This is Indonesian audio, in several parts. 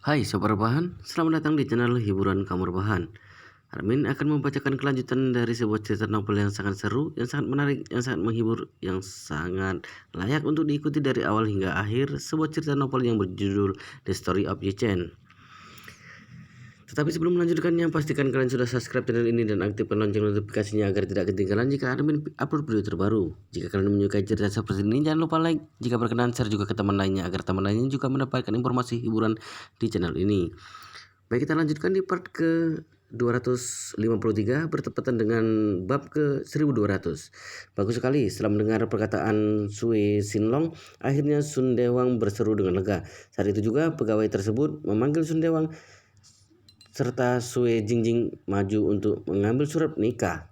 Hai Sobat Rebahan, selamat datang di channel Hiburan Kamu Rebahan. Armin akan membacakan kelanjutan dari sebuah cerita novel yang sangat seru, yang sangat menarik, yang sangat menghibur, yang sangat layak untuk diikuti dari awal hingga akhir. Sebuah cerita novel yang berjudul The Story of Yi-Chen. Tetapi sebelum melanjutkannya, pastikan kalian sudah subscribe channel ini dan aktifkan lonceng notifikasinya agar tidak ketinggalan jika Armin upload video terbaru. Jika kalian menyukai cerita seperti ini, jangan lupa like. Jika berkenan, share juga ke teman lainnya agar teman lainnya juga mendapatkan informasi hiburan di channel ini. Baik, kita lanjutkan di part ke 253 bertepatan dengan bab ke 1200. Bagus sekali. Setelah mendengar perkataan Sui Sinlong, akhirnya Sun Dewang berseru dengan lega. Saat itu juga pegawai tersebut memanggil Sun Dewang serta Sui Jingjing maju untuk mengambil surat nikah.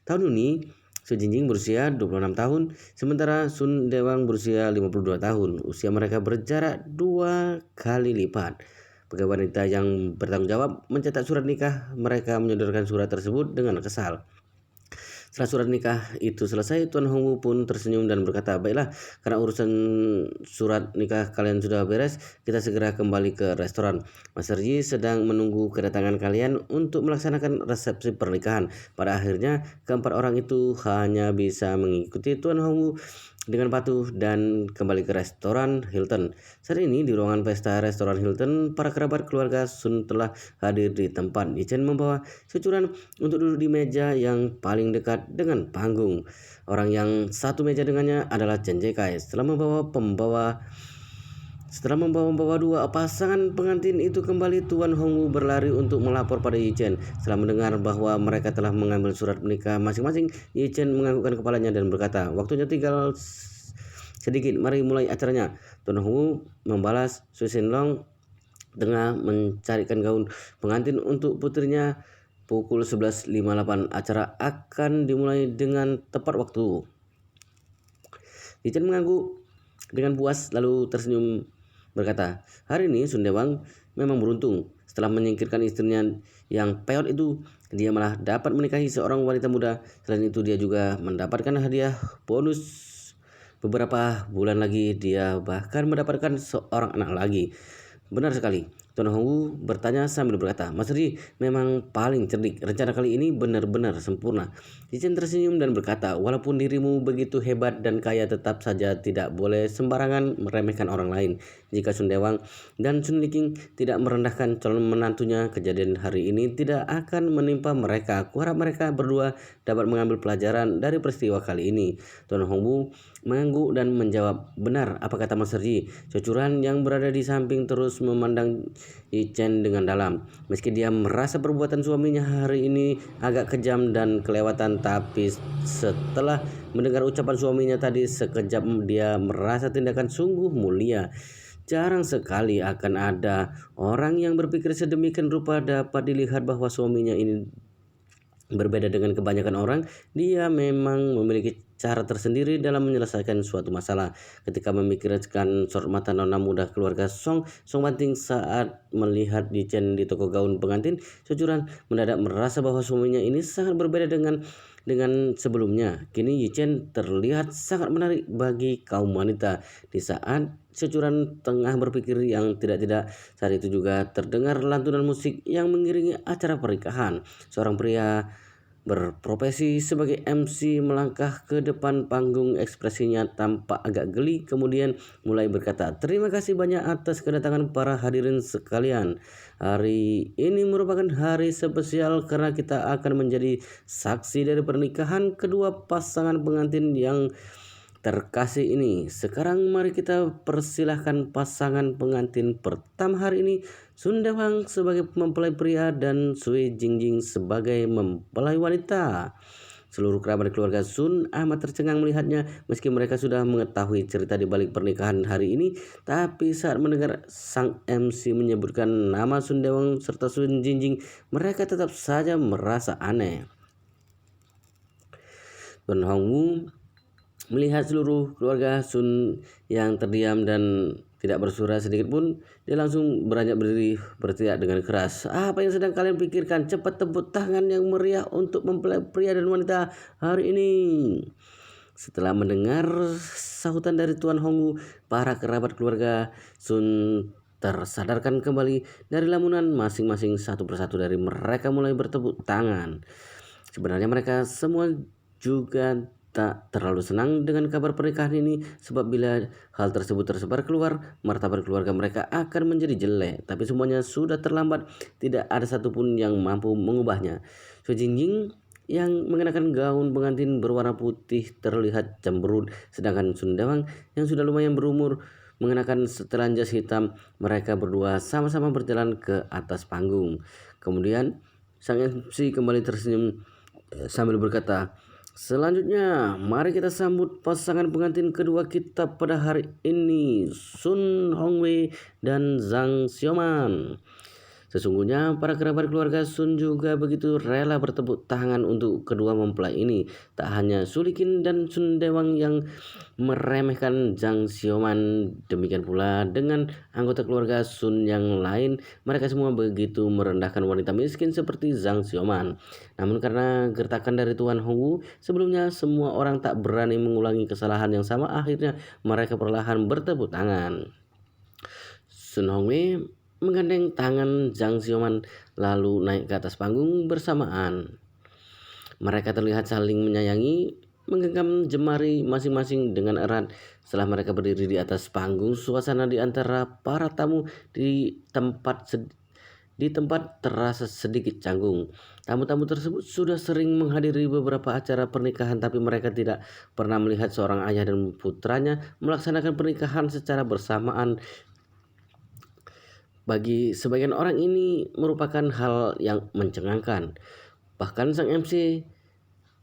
Tahun ini Sui Jingjing berusia 26 tahun, sementara Sun Dewang berusia 52 tahun. Usia mereka berjarak 2 kali lipat. Pegawai wanita yang bertanggung jawab mencetak surat nikah mereka menyodorkan surat tersebut dengan kesal. Setelah surat nikah itu selesai, Tuan Hongwu pun tersenyum dan berkata, "Baiklah, karena urusan surat nikah kalian sudah beres, kita segera kembali ke restoran. Master Yi sedang menunggu kedatangan kalian untuk melaksanakan resepsi pernikahan." Pada akhirnya, keempat orang itu hanya bisa mengikuti Tuan Hongwu dengan patuh dan kembali ke restoran Hilton. Saat ini di ruangan pesta restoran Hilton, para kerabat keluarga Sun telah hadir di tempat. Yi-Chen membawa securan untuk duduk di meja yang paling dekat dengan panggung. Orang yang satu meja dengannya adalah Chen Jekai. Setelah membawa dua pasangan pengantin itu kembali, Tuan Hongwu berlari untuk melapor pada Yi-Chen. Setelah mendengar bahwa mereka telah mengambil surat menikah masing-masing, Yi-Chen menganggukkan kepalanya dan berkata, "Waktunya tinggal sedikit, mari mulai acaranya." Tuan Hongwu membalas, Sui Sinlong tengah mencarikan gaun pengantin untuk putrinya. Pukul 11.58 acara akan dimulai dengan tepat waktu. Yi-Chen mengangguk dengan puas lalu tersenyum berkata, "Hari ini Sun Dewang memang beruntung. Setelah menyingkirkan istrinya yang peot itu, dia malah dapat menikahi seorang wanita muda. Selain itu dia juga mendapatkan hadiah bonus. Beberapa bulan lagi dia bahkan mendapatkan seorang anak lagi." "Benar sekali," Tuan Hongwu bertanya sambil berkata, "Mas Ri memang paling cerdik. Rencana kali ini benar-benar sempurna." Yi-Chen tersenyum dan berkata, "Walaupun dirimu begitu hebat dan kaya, tetap saja tidak boleh sembarangan meremehkan orang lain. Jika Sun Dewang dan Sun Liking tidak merendahkan calon menantunya, kejadian hari ini tidak akan menimpa mereka. Kuharap mereka berdua dapat mengambil pelajaran dari peristiwa kali ini." Tuan Hongwu mengangguk dan menjawab, "Benar, apa kata Mas Ji?" Cucuran yang berada di samping terus memandang Yi-Chen dengan dalam. Meski dia merasa perbuatan suaminya hari ini agak kejam dan kelewatan, tapi setelah mendengar ucapan suaminya tadi, sekejap dia merasa tindakan sungguh mulia. Jarang sekali akan ada orang yang berpikir sedemikian rupa. Dapat dilihat bahwa suaminya ini berbeda dengan kebanyakan orang. Dia memang memiliki cara tersendiri dalam menyelesaikan suatu masalah. Ketika memikirkan sorot mata nona muda keluarga Song Banting saat melihat Yi-Chen di toko gaun pengantin, Cucuran mendadak merasa bahwa suaminya ini sangat berbeda dengan sebelumnya. Kini Yi-Chen terlihat sangat menarik bagi kaum wanita. Di saat Cucuran tengah berpikir yang tidak-tidak, saat itu juga terdengar lantunan musik yang mengiringi acara pernikahan. Seorang pria berprofesi sebagai MC melangkah ke depan panggung. Ekspresinya tampak agak geli, kemudian mulai berkata, "Terima kasih banyak atas kedatangan para hadirin sekalian. Hari ini merupakan hari spesial karena kita akan menjadi saksi dari pernikahan kedua pasangan pengantin yang terkasih ini. Sekarang mari kita persilahkan pasangan pengantin pertama hari ini, Sun Dewang sebagai mempelai pria dan Sui Jingjing sebagai mempelai wanita." Seluruh kerabat keluarga Sun amat tercengang melihatnya. Meski mereka sudah mengetahui cerita di balik pernikahan hari ini, tapi saat mendengar sang MC menyebutkan nama Sun Dewang serta Sun Jingjing, mereka tetap saja merasa aneh. Tuan Hongwu melihat seluruh keluarga Sun yang terdiam dan tidak bersuara sedikit pun, dia langsung beranjak berdiri berteriak dengan keras, "Apa yang sedang kalian pikirkan? Cepat tepuk tangan yang meriah untuk mempelai pria dan wanita hari ini." Setelah mendengar sahutan dari Tuan Hongwu, para kerabat keluarga Sun tersadarkan kembali dari lamunan masing-masing. Satu persatu dari mereka mulai bertepuk tangan. Sebenarnya mereka semua juga tak terlalu senang dengan kabar pernikahan ini, sebab bila hal tersebut tersebar keluar, martabat keluarga mereka akan menjadi jelek. Tapi semuanya sudah terlambat, tidak ada satupun yang mampu mengubahnya. Su Jingjing yang mengenakan gaun pengantin berwarna putih terlihat cemberut, sedangkan Sun Dewang yang sudah lumayan berumur mengenakan setelan jas hitam. Mereka berdua sama-sama berjalan ke atas panggung. Kemudian sang MC kembali tersenyum sambil berkata, "Selanjutnya, mari kita sambut pasangan pengantin kedua kita pada hari ini, Sun Hongwei dan Zhang Xiaoman." Sesungguhnya para kerabat keluarga Sun juga begitu rela bertepuk tangan untuk kedua mempelai ini. Tak hanya Sulikin dan Sun Dewang yang meremehkan Zhang Xiaoman, demikian pula dengan anggota keluarga Sun yang lain. Mereka semua begitu merendahkan wanita miskin seperti Zhang Xiaoman. Namun karena gertakan dari Tuan Hongwu sebelumnya, semua orang tak berani mengulangi kesalahan yang sama. Akhirnya mereka perlahan bertepuk tangan. Sun Hongwei menggandeng tangan Zhang Xiaoman lalu naik ke atas panggung bersamaan. Mereka terlihat saling menyayangi, menggenggam jemari masing-masing dengan erat. Setelah mereka berdiri di atas panggung, suasana di antara para tamu di tempat terasa sedikit canggung. Tamu-tamu tersebut sudah sering menghadiri beberapa acara pernikahan, tapi mereka tidak pernah melihat seorang ayah dan putranya melaksanakan pernikahan secara bersamaan. Bagi sebagian orang ini merupakan hal yang mencengangkan. Bahkan sang MC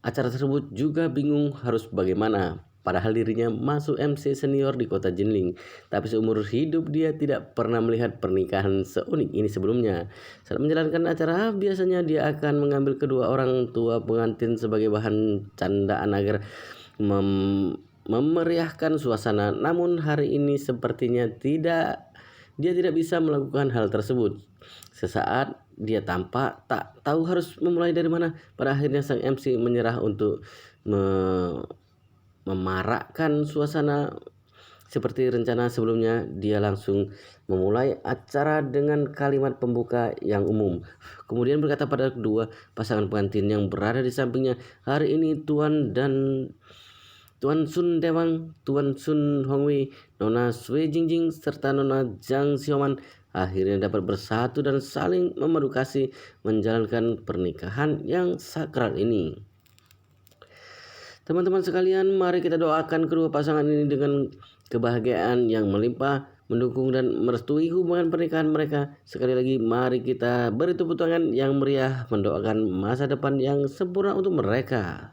acara tersebut juga bingung harus bagaimana. Padahal dirinya masuk MC senior di kota Jinling. Tapi seumur hidup dia tidak pernah melihat pernikahan seunik ini sebelumnya. Saat menjalankan acara, biasanya dia akan mengambil kedua orang tua pengantin sebagai bahan candaan agar memeriahkan suasana. Namun hari ini sepertinya dia tidak bisa melakukan hal tersebut. Sesaat dia tampak tak tahu harus memulai dari mana. Pada akhirnya sang MC menyerah untuk memarakkan suasana seperti rencana sebelumnya. Dia langsung memulai acara dengan kalimat pembuka yang umum. Kemudian berkata pada kedua pasangan pengantin yang berada di sampingnya, "Hari ini Tuan Sun Dewang, Tuan Sun Hongwei, Nona Sui Jingjing, serta Nona Zhang Xiaoman akhirnya dapat bersatu dan saling memadu kasih menjalankan pernikahan yang sakral ini." Teman-teman sekalian, mari kita doakan kedua pasangan ini dengan kebahagiaan yang melimpah, mendukung dan merestui hubungan pernikahan mereka. Sekali lagi, mari kita beri tepuk tangan yang meriah mendoakan masa depan yang sempurna untuk mereka.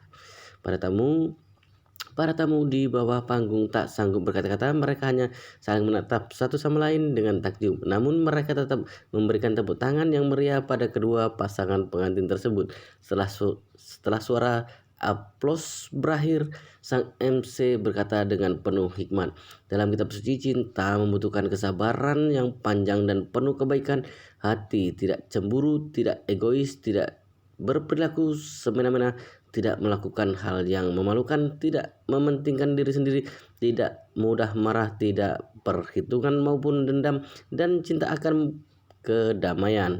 Para tamu di bawah panggung tak sanggup berkata-kata. Mereka hanya saling menatap satu sama lain dengan takjub. Namun mereka tetap memberikan tepuk tangan yang meriah pada kedua pasangan pengantin tersebut. Setelah suara aplaus berakhir, sang MC berkata dengan penuh hikmat, "Dalam kitab suci, cinta membutuhkan kesabaran yang panjang dan penuh kebaikan hati, tidak cemburu, tidak egois, tidak berperilaku semena-mena, tidak melakukan hal yang memalukan, tidak mementingkan diri sendiri, tidak mudah marah, tidak perhitungan maupun dendam, dan cinta akan kedamaian."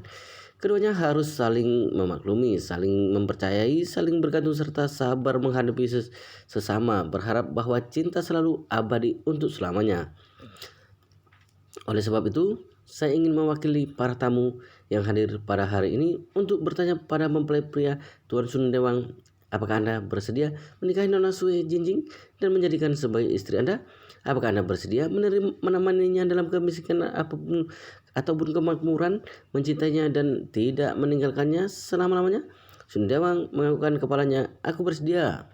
Keduanya harus saling memaklumi, saling mempercayai, saling bergantung, serta sabar menghadapi sesama, berharap bahwa cinta selalu abadi untuk selamanya. Oleh sebab itu, saya ingin mewakili para tamu yang hadir pada hari ini untuk bertanya pada mempelai pria Tuan Sun Dewang, apakah Anda bersedia menikahi Nona Sui Jingjing dan menjadikan sebagai istri Anda? Apakah Anda bersedia menemaninya dalam kemiskinan ataupun kemakmuran, mencintainya dan tidak meninggalkannya selama-lamanya? Sun Dewang menganggukkan kepalanya. "Aku bersedia."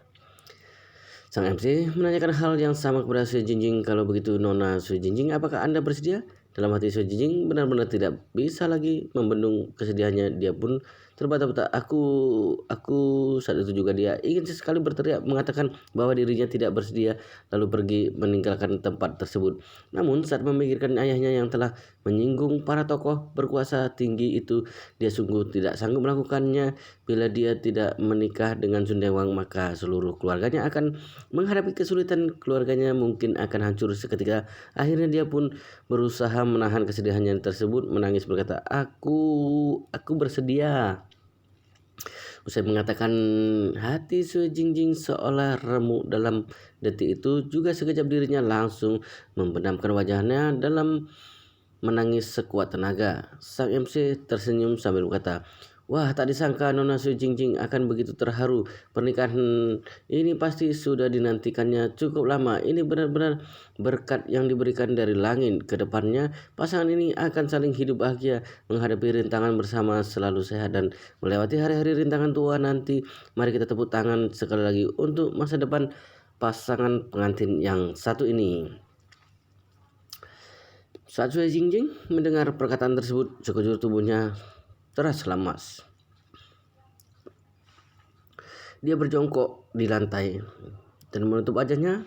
Sang MC menanyakan hal yang sama kepada Sui Jingjing. "Kalau begitu Nona Sui Jingjing, apakah Anda bersedia?" Dalam hati Sui Jingjing benar-benar tidak bisa lagi membendung kesedihannya. Dia pun terbata-bata. Aku saat itu juga dia ingin sekali berteriak mengatakan bahwa dirinya tidak bersedia lalu pergi meninggalkan tempat tersebut. Namun saat memikirkan ayahnya yang telah menyinggung para tokoh berkuasa tinggi itu, dia sungguh tidak sanggup melakukannya. Bila dia tidak menikah dengan Sundewang, maka seluruh keluarganya akan menghadapi kesulitan. Keluarganya mungkin akan hancur seketika. Akhirnya dia pun berusaha menahan kesedihannya tersebut, menangis berkata, Aku bersedia." Usai mengatakan, hati Sui Jingjing seolah remuk dalam detik itu. Juga sekejap dirinya langsung membenamkan wajahnya dalam menangis sekuat tenaga. Sang MC tersenyum sambil berkata, "Wah, tak disangka Nona Sui Jingjing akan begitu terharu. Pernikahan ini pasti sudah dinantikannya cukup lama. Ini benar-benar berkat yang diberikan dari langit. Kedepannya pasangan ini akan saling hidup bahagia, menghadapi rintangan bersama, selalu sehat dan melewati hari-hari rintangan tua nanti. Mari kita tepuk tangan sekali lagi untuk masa depan pasangan pengantin yang satu ini." Saat Sui Jingjing mendengar perkataan tersebut, sekujur tubuhnya terasa lemas. Dia berjongkok di lantai dan menutup wajahnya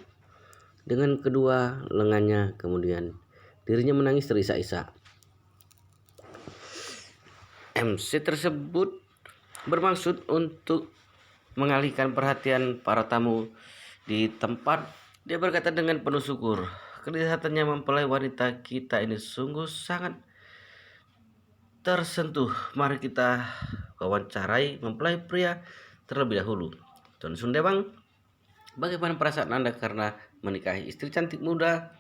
dengan kedua lengannya. Kemudian dirinya menangis terisak-isak. MC tersebut bermaksud untuk mengalihkan perhatian para tamu di tempat. Dia berkata dengan penuh syukur, "Kelihatannya mempelai wanita kita ini sungguh sangat tersentuh. Mari kita wawancarai mempelai pria terlebih dahulu. Tuan Sundewang, bagaimana perasaan Anda karena menikahi istri cantik muda?"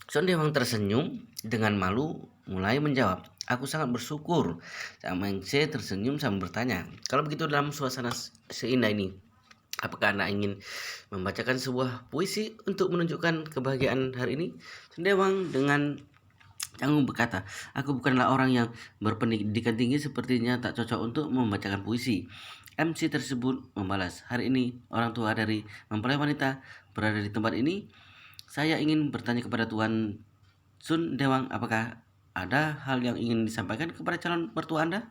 Sundewang tersenyum dengan malu mulai menjawab, "Aku sangat bersyukur." Sang Mengse tersenyum sambil bertanya, "Kalau begitu dalam suasana seindah ini, apakah Anda ingin membacakan sebuah puisi untuk menunjukkan kebahagiaan hari ini?" Sundewang dengan canggung berkata, "Aku bukanlah orang yang berpendidikan tinggi, sepertinya tak cocok untuk membacakan puisi." MC tersebut membalas, "Hari ini orang tua dari mempelai wanita berada di tempat ini. Saya ingin bertanya kepada Tuan Sundewang, apakah ada hal yang ingin disampaikan kepada calon mertua Anda?"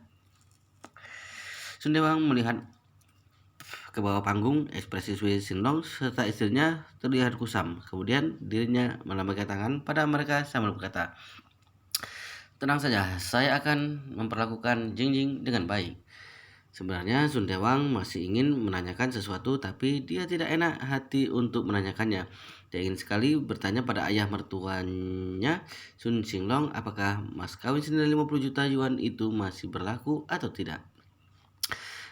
Sundewang melihat ke bawah panggung. Ekspresi Sui Sinlong serta istrinya terlihat kusam. Kemudian dirinya melambaikan tangan pada mereka sambil berkata, "Tenang saja, saya akan memperlakukan Jingjing dengan baik." Sebenarnya Sundewang masih ingin menanyakan sesuatu, tapi dia tidak enak hati untuk menanyakannya. Dia ingin sekali bertanya pada ayah mertuanya, Sun Xinglong, apakah mas kawin senilai 50 juta yuan itu masih berlaku atau tidak.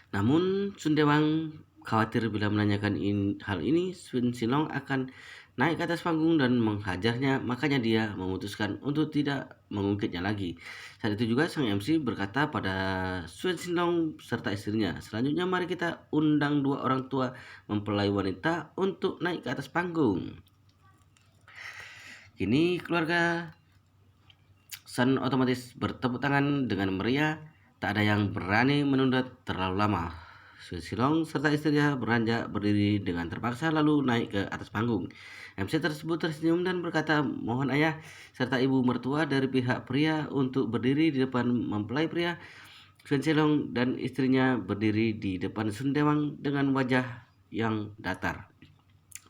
Namun Sundewang khawatir bila menanyakan hal ini, Sun Xinglong akan naik ke atas panggung dan menghajarnya. Makanya dia memutuskan untuk tidak mengungkitnya lagi. Saat itu juga sang MC berkata pada Sun Xinglong serta istrinya, "Selanjutnya mari kita undang dua orang tua mempelai wanita untuk naik ke atas panggung." Kini keluarga Sun otomatis bertepuk tangan dengan meriah. Tak ada yang berani menunda terlalu lama. Sun Xinglong serta istrinya beranjak berdiri dengan terpaksa lalu naik ke atas panggung. MC tersebut tersenyum dan berkata, "Mohon ayah serta ibu mertua dari pihak pria untuk berdiri di depan mempelai pria." Sun Xinglong dan istrinya berdiri di depan Sundewang dengan wajah yang datar.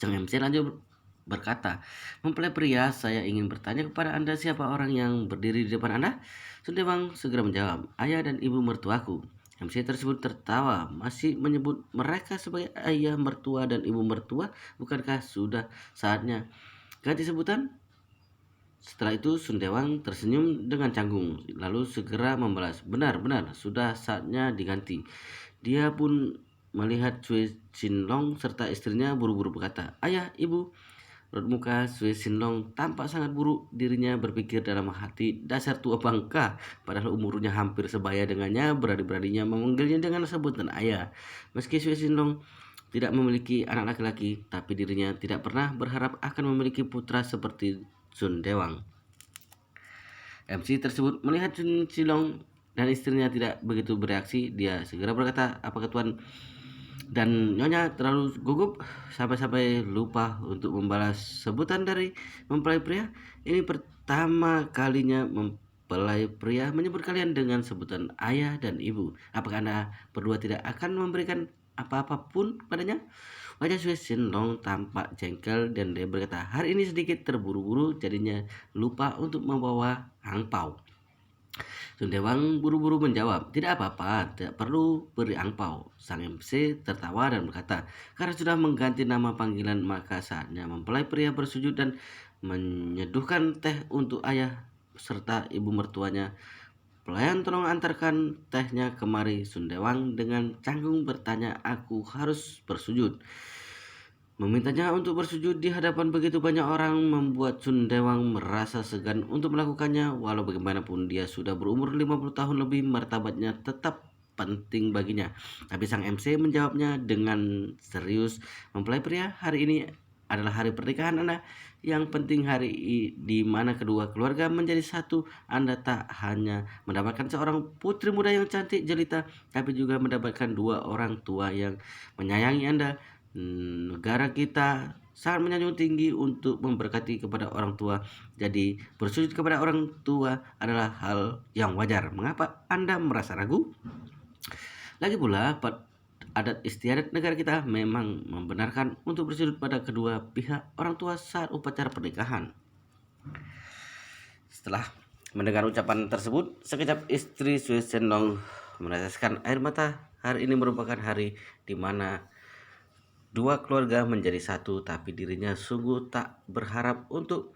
Sang MC lanjut berkata, "Mempelai pria, saya ingin bertanya kepada Anda, siapa orang yang berdiri di depan Anda?" Sundewang segera menjawab, "Ayah dan ibu mertuaku." MC tersebut tertawa, masih menyebut mereka sebagai ayah mertua dan ibu mertua. Bukankah sudah saatnya ganti sebutan? Setelah itu Sundewang tersenyum dengan canggung, lalu segera membalas, "Benar-benar, sudah saatnya diganti." Dia pun melihat Sui Sinlong serta istrinya buru-buru berkata, "Ayah, ibu." Raut muka Sui Sinlong tampak sangat buruk. Dirinya berpikir dalam hati, dasar tua bangka. Padahal umurnya hampir sebaya dengannya, berani-beraninya memanggilnya dengan sebutan ayah. Meski Sui Sinlong tidak memiliki anak laki-laki, tapi dirinya tidak pernah berharap akan memiliki putra seperti Sundewang. MC tersebut melihat Sun Sinlong dan istrinya tidak begitu bereaksi. Dia segera berkata, "Apakah Tuan Dan Nyonya terlalu gugup sampai-sampai lupa untuk membalas sebutan dari mempelai pria. Ini pertama kalinya mempelai pria menyebut kalian dengan sebutan ayah dan ibu. Apakah Anda berdua tidak akan memberikan apa-apa pun padanya? Wajah Sui Shenlong tampak jengkel dan dia berkata, hari ini sedikit terburu-buru jadinya lupa untuk membawa angpau. Sun Dewang buru-buru menjawab, tidak apa-apa, tidak perlu beri angpau. Sang MC tertawa dan berkata, karena sudah mengganti nama panggilan maka saatnya mempelai pria bersujud dan menyeduhkan teh untuk ayah serta ibu mertuanya. Pelayan tolong antarkan tehnya kemari. Sun Dewang dengan canggung bertanya, aku harus bersujud. Memintanya untuk bersujud di hadapan begitu banyak orang membuat Sun Dewang merasa segan untuk melakukannya. Walau bagaimanapun dia sudah berumur 50 tahun lebih, martabatnya tetap penting baginya. Tapi sang MC menjawabnya dengan serius, mempelai pria, hari ini adalah hari pernikahan Anda. Yang penting hari di mana kedua keluarga menjadi satu. Anda tak hanya mendapatkan seorang putri muda yang cantik jelita, tapi juga mendapatkan dua orang tua yang menyayangi Anda. Negara kita sangat menyanjung tinggi untuk memberkati kepada orang tua. Jadi bersujud kepada orang tua adalah hal yang wajar. Mengapa Anda merasa ragu? Lagi pula, adat istiadat negara kita memang membenarkan untuk bersujud pada kedua pihak orang tua saat upacara pernikahan. Setelah mendengar ucapan tersebut, sekejap istri Sui Shenlong meneteskan air mata. Hari ini merupakan hari di mana dua keluarga menjadi satu, tapi dirinya sungguh tak berharap untuk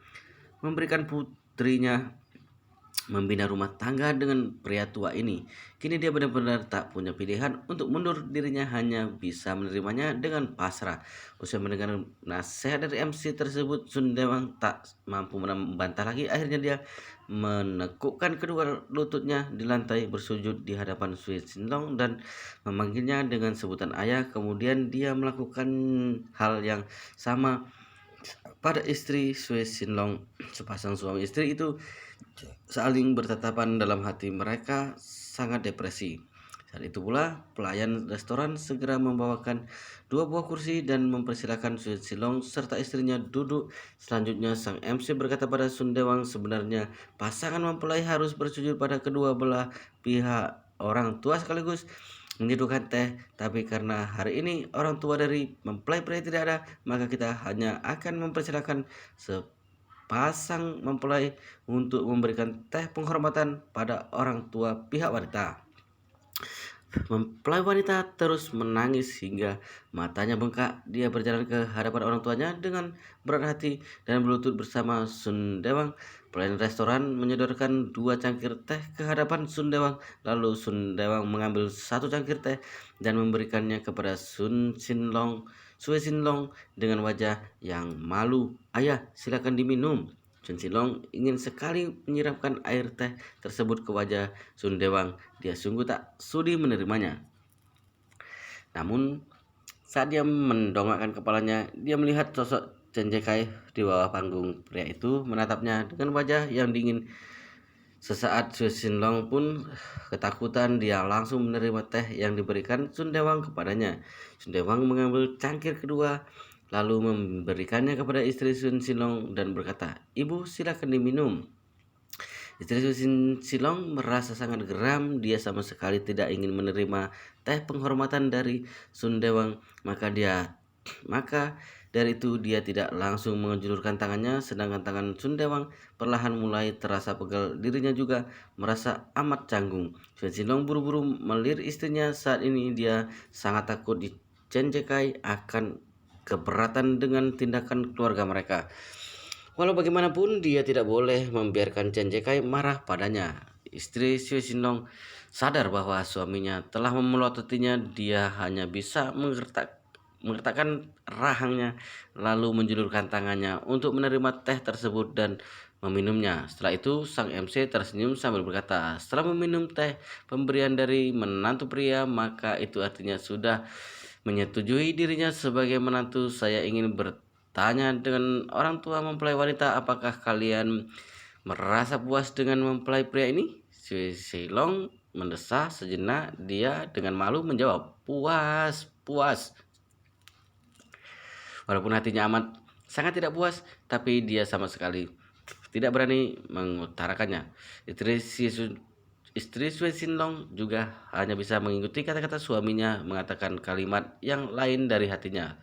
memberikan putrinya membina rumah tangga dengan pria tua ini. Kini dia benar-benar tak punya pilihan untuk mundur, dirinya hanya bisa menerimanya dengan pasrah. Usai mendengar nasihat dari MC tersebut, Sun Dewang tak mampu membantah lagi. Akhirnya dia menekukkan kedua lututnya di lantai, bersujud di hadapan Sui Shenlong dan memanggilnya dengan sebutan ayah. Kemudian dia melakukan hal yang sama pada istri Sui Shenlong. Sepasang suami istri itu saling bertatapan dalam hati mereka sangat depresi. Saat itu pula pelayan restoran segera membawakan dua buah kursi dan mempersilahkan Sui Shenlong serta istrinya duduk. Selanjutnya sang MC berkata pada Sun Dewang, sebenarnya pasangan mempelai harus bersujud pada kedua belah pihak orang tua sekaligus menyeduhkan teh, tapi karena hari ini orang tua dari mempelai pria tidak ada, maka kita hanya akan mempersilahkan pasang mempelai untuk memberikan teh penghormatan pada orang tua pihak wanita. Mempelai wanita terus menangis hingga matanya bengkak. Dia berjalan ke hadapan orang tuanya dengan berat hati dan berlutut bersama Sun Dewang. Pelayan restoran menyodorkan dua cangkir teh ke hadapan Sun Dewang. Lalu Sun Dewang mengambil satu cangkir teh dan memberikannya kepada Sui Shenlong dengan wajah yang malu. Ayah, silakan diminum. Sun Shenlong ingin sekali menyiramkan air teh tersebut ke wajah Sun Dewang. Dia sungguh tak sudi menerimanya. Namun saat dia mendongakkan kepalanya, dia melihat sosok Chen Jekai di bawah panggung. Pria itu menatapnya dengan wajah yang dingin. Sesaat Sui Shenlong pun ketakutan, dia langsung menerima teh yang diberikan Sun Dewang kepadanya. Sun Dewang mengambil cangkir kedua lalu memberikannya kepada istri Sun Shenlong dan berkata, ibu silakan diminum. Istri Sun Shenlong merasa sangat geram, dia sama sekali tidak ingin menerima teh penghormatan dari Sun Dewang. Maka dari itu dia tidak langsung menjulurkan tangannya, sedangkan tangan Sun Dewang perlahan mulai terasa pegal. Dirinya juga merasa amat canggung. Sun Shenlong buru-buru melirik istrinya. Saat ini dia sangat takut Chen Jekai akan keberatan dengan tindakan keluarga mereka. Walau bagaimanapun dia tidak boleh membiarkan Chen Jekai marah padanya. Istri Sui Shenlong sadar bahwa suaminya telah memelototnya. Dia hanya bisa menggertakkan rahangnya lalu menjulurkan tangannya untuk menerima teh tersebut dan meminumnya. Setelah itu sang MC tersenyum sambil berkata, setelah meminum teh pemberian dari menantu pria, maka itu artinya sudah menyetujui dirinya sebagai menantu. Saya ingin bertanya dengan orang tua mempelai wanita, apakah kalian merasa puas dengan mempelai pria ini? Sui Shenlong mendesah sejenak, dia dengan malu menjawab, "Puas, puas." Walaupun hatinya amat sangat tidak puas, tapi dia sama sekali tidak berani mengutarakannya. Istri Sue Sinlong juga hanya bisa mengikuti kata-kata suaminya mengatakan kalimat yang lain dari hatinya.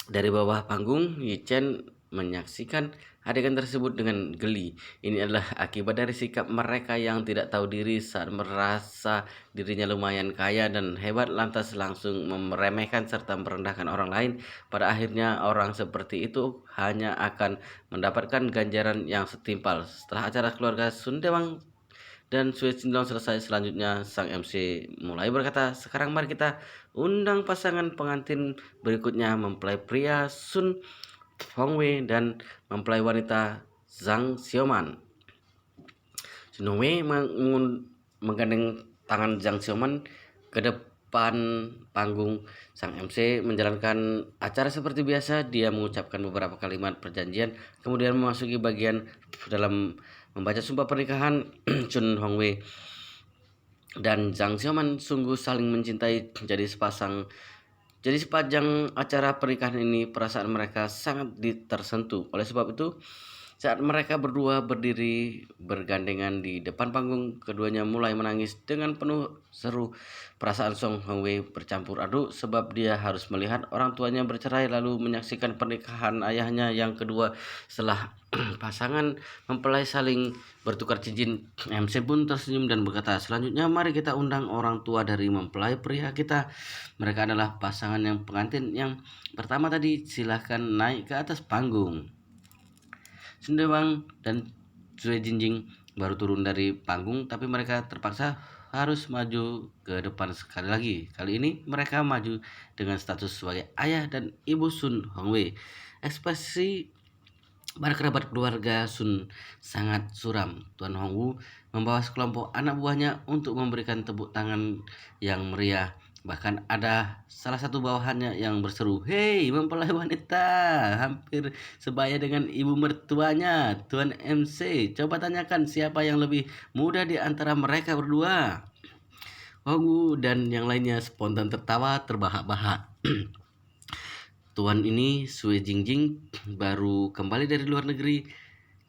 Dari bawah panggung, Yi Chen menyaksikan adegan tersebut dengan geli. Ini adalah akibat dari sikap mereka yang tidak tahu diri saat merasa dirinya lumayan kaya dan hebat, lantas langsung meremehkan serta merendahkan orang lain. Pada akhirnya orang seperti itu hanya akan mendapatkan ganjaran yang setimpal. Setelah acara keluarga Sundewang dan Sue Cindong selesai, selanjutnya sang MC mulai berkata, "Sekarang mari kita undang pasangan pengantin berikutnya, mempelai pria Sun Hongwei dan mempelai wanita Zhang Xiaoman." Sun Hongwei menggandeng tangan Zhang Xiaoman ke depan panggung. Sang MC menjalankan acara seperti biasa. Dia mengucapkan beberapa kalimat perjanjian, kemudian memasuki bagian dalam membaca sumpah pernikahan. Sun Hongwei dan Zhang Xiaoman sungguh saling mencintai. Jadi sepanjang acara pernikahan ini perasaan mereka sangat tersentuh. Oleh sebab itu, saat mereka berdua berdiri bergandengan di depan panggung, keduanya mulai menangis dengan penuh seru. Perasaan Song Hongwei bercampur aduk sebab dia harus melihat orang tuanya bercerai lalu menyaksikan pernikahan ayahnya yang kedua. Setelah pasangan mempelai saling bertukar cincin, MC pun tersenyum dan berkata, "Selanjutnya mari kita undang orang tua dari mempelai pria kita. Mereka adalah pasangan yang pengantin yang pertama tadi. Silahkan naik ke atas panggung." Sundewang dan Sue Jinjing baru turun dari panggung, tapi mereka terpaksa harus maju ke depan sekali lagi. Kali ini mereka maju dengan status sebagai ayah dan ibu Sun Hongwei. Ekspresi para kerabat keluarga Sun sangat suram. Tuan Hongwu membawa sekelompok anak buahnya untuk memberikan tepuk tangan yang meriah. Bahkan ada salah satu bawahannya yang berseru, "Hei, mempelai wanita, hampir sebaya dengan ibu mertuanya, Tuan MC. Coba tanyakan siapa yang lebih muda di antara mereka berdua." Hongwu dan yang lainnya spontan tertawa terbahak-bahak. Tuan ini Sue Jingjing baru kembali dari luar negeri.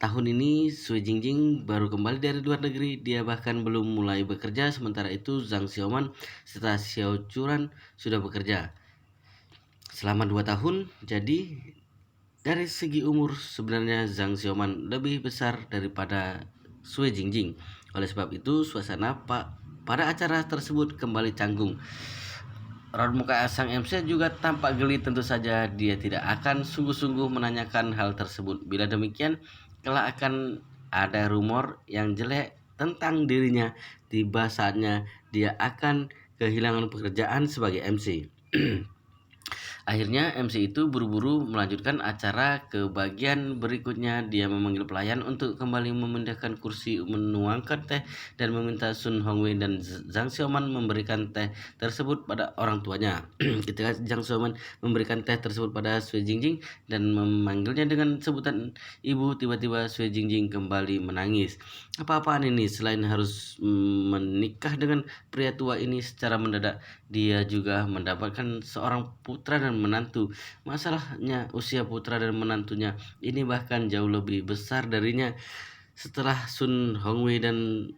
Tahun ini Sue Jingjing baru kembali dari luar negeri. Dia bahkan belum mulai bekerja. Sementara itu Zhang Xiaoman serta Xiao Churan sudah bekerja selama 2 tahun. Jadi dari segi umur sebenarnya Zhang Xiaoman lebih besar daripada Sue Jingjing. Oleh sebab itu suasana pada acara tersebut kembali canggung. Raut muka sang MC juga tampak geli. Tentu saja dia tidak akan sungguh-sungguh menanyakan hal tersebut. Bila demikian, kelak akan ada rumor yang jelek tentang dirinya. Tiba saatnya dia akan kehilangan pekerjaan sebagai MC. Akhirnya MC itu buru-buru melanjutkan acara ke bagian berikutnya. Dia memanggil pelayan untuk kembali memindahkan kursi, menuangkan teh, dan meminta Sun Hongwei dan Zhang Xiaoman memberikan teh tersebut pada orang tuanya. Ketika Zhang Xiaoman memberikan teh tersebut pada Sue Jingjing dan memanggilnya dengan sebutan ibu, tiba-tiba Sue Jingjing kembali menangis. Apa-apaan ini? Selain harus menikah dengan pria tua ini secara mendadak, dia juga mendapatkan seorang putra dan menantu. Masalahnya usia putra dan menantunya ini bahkan jauh lebih besar darinya. Setelah Sun Hongwei dan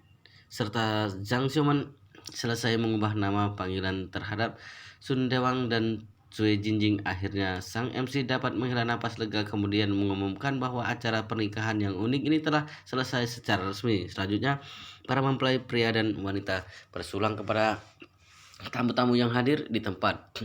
serta Zhang Xiaoman selesai mengubah nama panggilan terhadap Sun Dewang dan Sue Jinjing, akhirnya sang MC dapat menghela napas lega kemudian mengumumkan bahwa acara pernikahan yang unik ini telah selesai secara resmi. Selanjutnya para mempelai pria dan wanita bersulang kepada tamu-tamu yang hadir di tempat.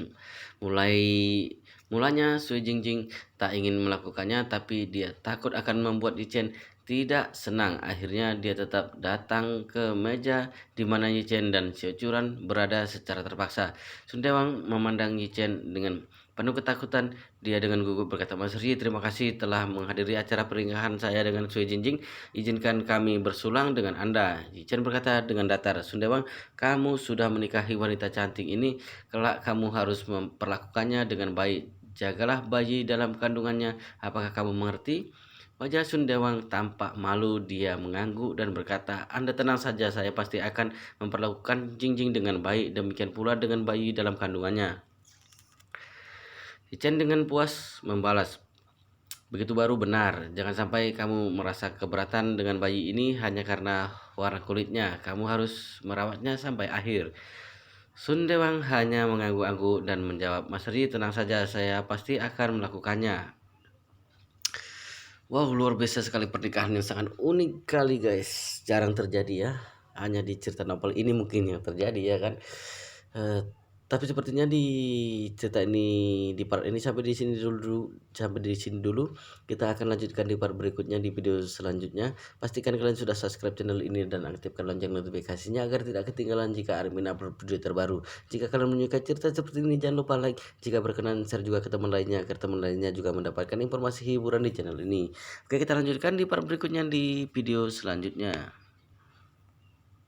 Mulanya Sue Jingjing tak ingin melakukannya, tapi dia takut akan membuat Yi Chen tidak senang. Akhirnya dia tetap datang ke meja di mana Yi Chen dan Xiao Churan berada secara terpaksa. Sun Dewang memandang Yi Chen dengan penuh ketakutan. Dia dengan gugup berkata, "Mas Ri, terima kasih telah menghadiri acara pernikahan saya dengan Sue Jingjing. Izinkan kami bersulang dengan Anda." Yi Chen berkata dengan datar, "Sun Dewang, kamu sudah menikahi wanita cantik ini. Kelak kamu harus memperlakukannya dengan baik. Jagalah bayi dalam kandungannya. Apakah kamu mengerti?" Wajah Sundewang tampak malu. Dia mengangguk dan berkata, "Anda tenang saja, saya pasti akan memperlakukan Jingjing dengan baik, demikian pula dengan bayi dalam kandungannya." Chen dengan puas membalas, "Begitu baru benar. Jangan sampai kamu merasa keberatan dengan bayi ini hanya karena warna kulitnya. Kamu harus merawatnya sampai akhir." Sundewang hanya mengangguk-angguk dan menjawab, "Mas Ri, tenang saja, saya pasti akan melakukannya." Wow, luar biasa sekali pernikahan yang sangat unik kali guys. Jarang terjadi ya. Hanya di cerita novel ini mungkin yang terjadi ya kan. Eh, tapi sepertinya di cerita ini, di part ini sampai di sini dulu. Kita akan lanjutkan di part berikutnya di video selanjutnya. Pastikan kalian sudah subscribe channel ini dan aktifkan lonceng notifikasinya agar tidak ketinggalan jika Armin upload video terbaru. Jika kalian menyukai cerita seperti ini, jangan lupa like. Jika berkenan, share juga ke teman lainnya agar teman lainnya juga mendapatkan informasi hiburan di channel ini. Oke, kita lanjutkan di part berikutnya di video selanjutnya.